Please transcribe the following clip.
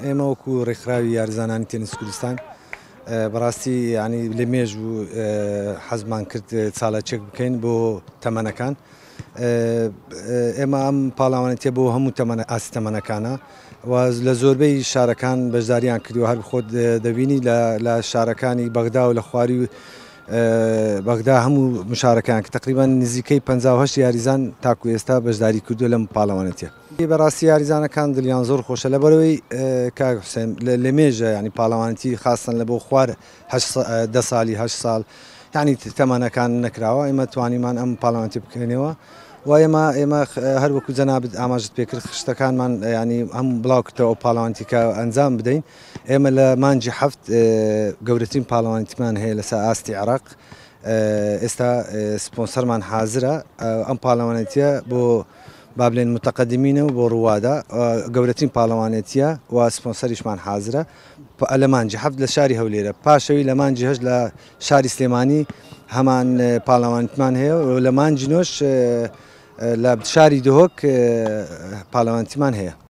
ئێمە وەکو ڕێکخراوی یاریزانانی تێنیس کوردستان بەڕاستی ینی لە مێژوو حەزمان کرد چالاکێک بکەین بۆ تەمەنەکان. ئێمە ئەم پاڵاوانەتیە بۆ هەموو ئاسی تەمەنەکانە و لە زۆربەی شارەکان بەشداریان کردووە. هەر خۆت دەبینی لە شارەکانی بەغدا و لە خواری بەغدا هەموو مشارەکان کە تقریبان نزیکەی 58 یاریزان تاکو ئێستا بەشداری کردووە لەم پاڵاوانەتیە. بەڕاستی یاریزانەکان دڵیان زۆر خۆشە لەبەرەوەی کاک حوسێن لە مێژە ینی پاڵاوانەتی خاستن لە بۆ خوار 10 ساڵی 8 ساڵ ینی تەمەنەکان نەکراوە. ئێمە توانیمان ئەم پاڵاوانەتی بکەینەوە و ئێمە هەر وەکو جەنابەت ئاماژت پێکرد خشتەکانمان ینی هەموو بڵاو کردەوە پاڵاوانەتی کە ئەنجام بدەین. ئێمە لە مانجی هەفت گەورەترین پاڵاوانەتیمان هەیە لەسەر ئاستی عێراق. ئێستا سپۆنسەرمان حازرە ئەم پاڵاوانەتیە بۆ با بڵێن متەقەدمینە و بۆ ڕووادا گەورەترین پاڵاوانێتیە و سپۆنسەریشمان حازرە لە مانجی هەفت لە شاری هەولێرە. پاشەوی لە مانجی هەشت لە شاری سلێمانی هەمان پاڵاوانتمان هەیە و لە مانجی نۆش لە شاری دهۆک پاڵاوانتیمان هەیە.